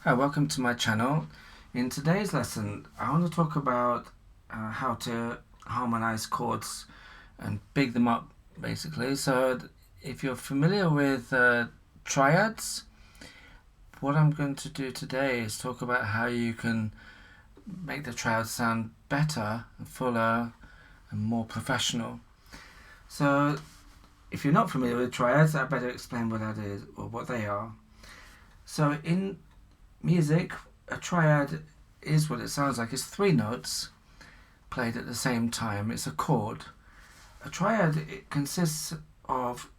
Hi, welcome to my channel. In today's lesson, I want to talk about how to harmonize chords and big them up, basically. So if you're familiar with triads, what I'm going to do today is talk about how you can make the triads sound better, fuller, and more professional. So if you're not familiar with triads, I better explain what that is or what they are. So in music, a triad is what it sounds like. It's three notes played at the same time. It's a chord. A triad, it consists of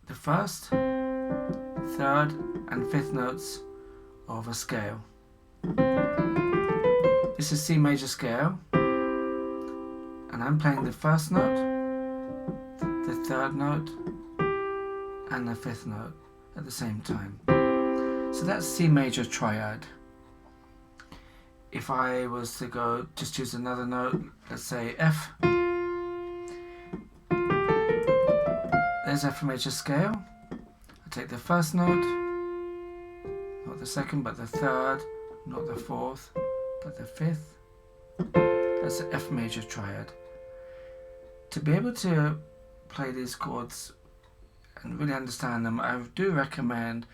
the first, third and fifth notes of a scale. This is C major scale, and I'm playing the first note, the third note and the fifth note at the same time. So that's C major triad. If I was to go, just choose another note, let's say F. There's F major scale. I take the first note, not the second, but the third, not the fourth, but the fifth. That's the F major triad. To be able to play these chords and really understand them, I do recommend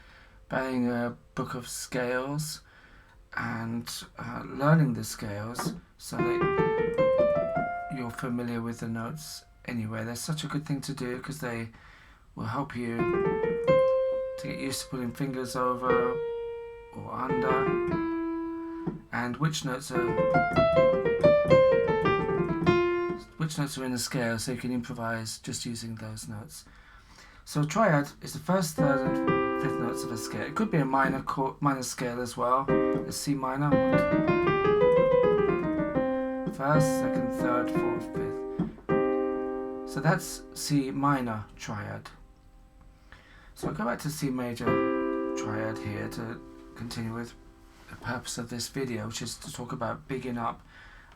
buying a book of scales and learning the scales so that you're familiar with the notes anyway. That's such a good thing to do because they will help you to get used to putting fingers over or under and which notes are in the scale, so you can improvise just using those notes. So triad is the first, third and fifth notes of a scale. It could be a minor scale as well. A C minor. First, second, third, fourth, fifth. So that's C minor triad. So I'll go back to C major triad here to continue with the purpose of this video, which is to talk about bigging up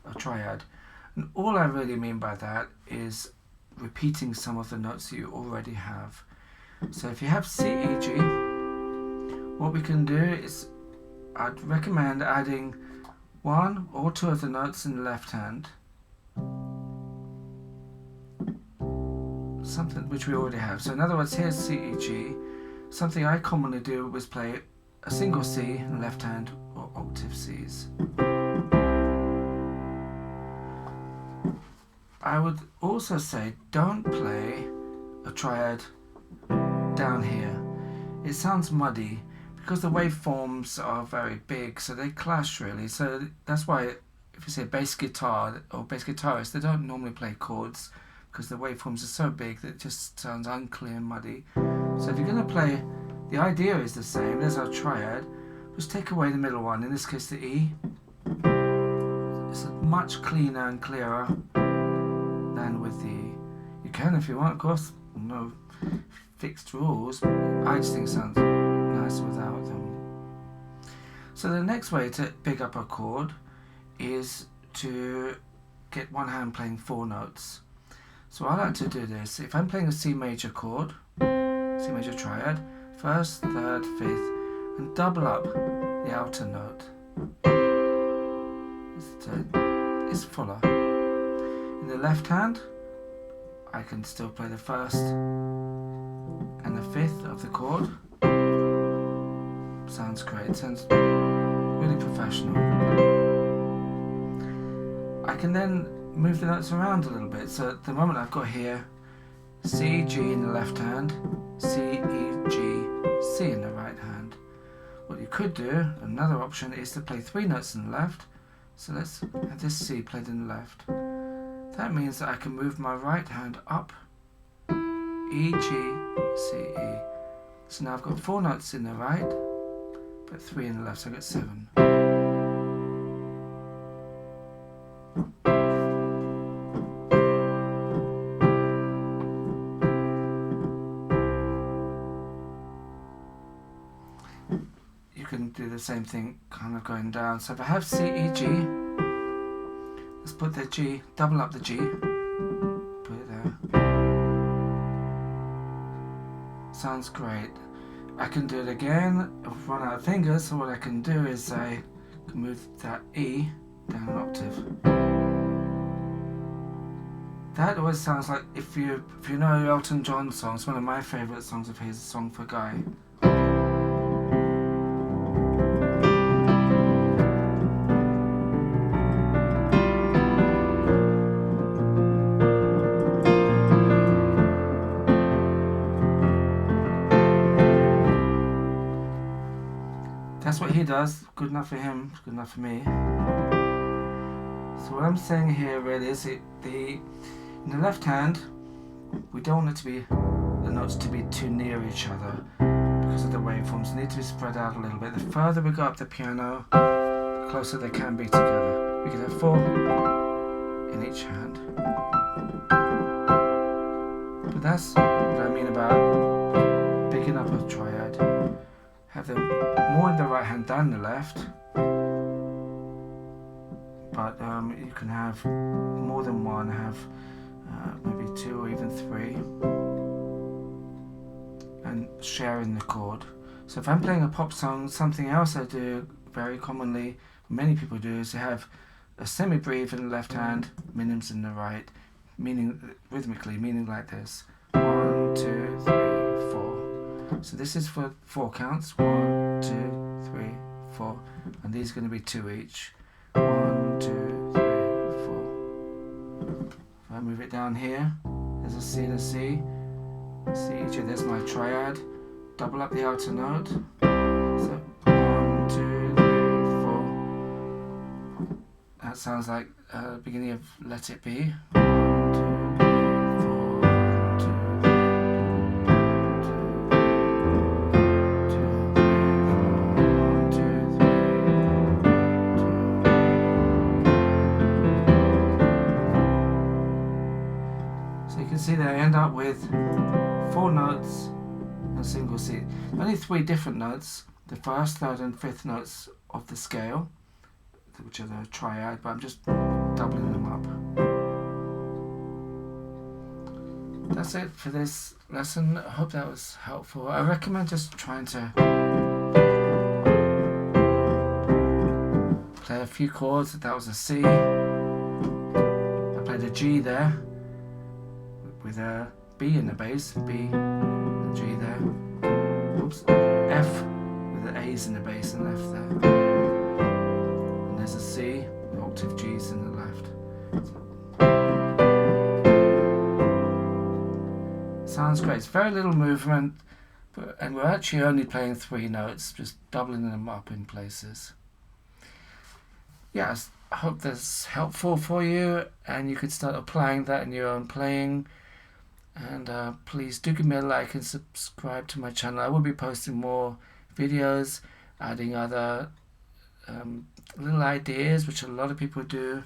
a triad. And all I really mean by that is repeating some of the notes that you already have. So if you have C, E, G, what we can do is I'd recommend adding one or two of the notes in the left hand, something which we already have. So in other words, here's C, E, G. Something I commonly do was play a single C in the left hand or octave Cs. I would also say don't play a triad down here. It sounds muddy because the waveforms are very big, so they clash really. So that's why if you say bass guitar or bass guitarist, they don't normally play chords because the waveforms are so big that it just sounds unclear and muddy. So if you're going to play, the idea is the same. There's our triad. Just take away the middle one, in this case the E. It's much cleaner and clearer than with the E. You can if you want, of course, no fixed rules, but I just think it sounds nicer without them. So the next way to pick up a chord is to get one hand playing four notes. So I like to do this. If I'm playing a C major chord, C major triad, first, third, fifth, and double up the outer note. It's fuller. In the left hand, I can still play the first and the fifth of the chord. Sounds great, sounds really professional. I can then move the notes around a little bit. So at the moment I've got here C, G in the left hand, C, E, G, C in the right hand. What you could do, another option, is to play three notes in the left. So let's have this C played in the left. That means that I can move my right hand up, E, G, C, E. So now I've got four notes in the right, but three in the left, so I get seven. You can do the same thing kind of going down. So if I have C, E, G, let's put the G, double up the G, put it there. Sounds great. I can do it again. I've run out of fingers, so what I can do is I can move that E down an octave. That always sounds like, if you know Elton John songs, one of my favourite songs of his, Song for Guy. That's what he does. Good enough for him, good enough for me. So what I'm saying here really is in the left hand, we don't want the notes to be too near each other because of the waveforms. They need to be spread out a little bit. The further we go up the piano, the closer they can be together. We can have 4 in each hand. But that's what I mean about picking up a triad. Have them more in the right hand than the left, but you can have more than one, have maybe 2 or even 3, and sharing the chord. So if I'm playing a pop song, something else I do very commonly, many people do, is to have a semi-breve in the left hand, minims in the right, meaning rhythmically, meaning like this: 1, 2, 3, 4. So this is for 4 counts: 1, 2, 3, 4, and these are going to be 2 each. 1, 2, 3, 4. If I move it down here, there's a C and a C. C each, there's my triad. Double up the outer note. So 1, 2, 3, 4. That sounds like the beginning of Let It Be. 1, 2, 3, 4. 1, 2, 3. So you can see that I end up with 4 notes and a single C. Only 3 different notes, the first, third and fifth notes of the scale, which are the triad, but I'm just doubling them up. That's it for this lesson. I hope that was helpful. I recommend just trying to play a few chords. That was a C. I played a G there with a B in the bass, B, a G there. Oops, F with the A's in the bass and F there. And there's a C with octave G's in the left. Sounds great. It's very little movement, and we're actually only playing 3 notes, just doubling them up in places. Yes, I hope that's helpful for you, and you could start applying that in your own playing. And please do give me a like and subscribe to my channel. I will be posting more videos, adding other little ideas, which a lot of people do,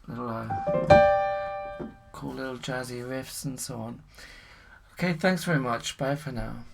little cool little jazzy riffs and so on. Okay, thanks very much. Bye for now.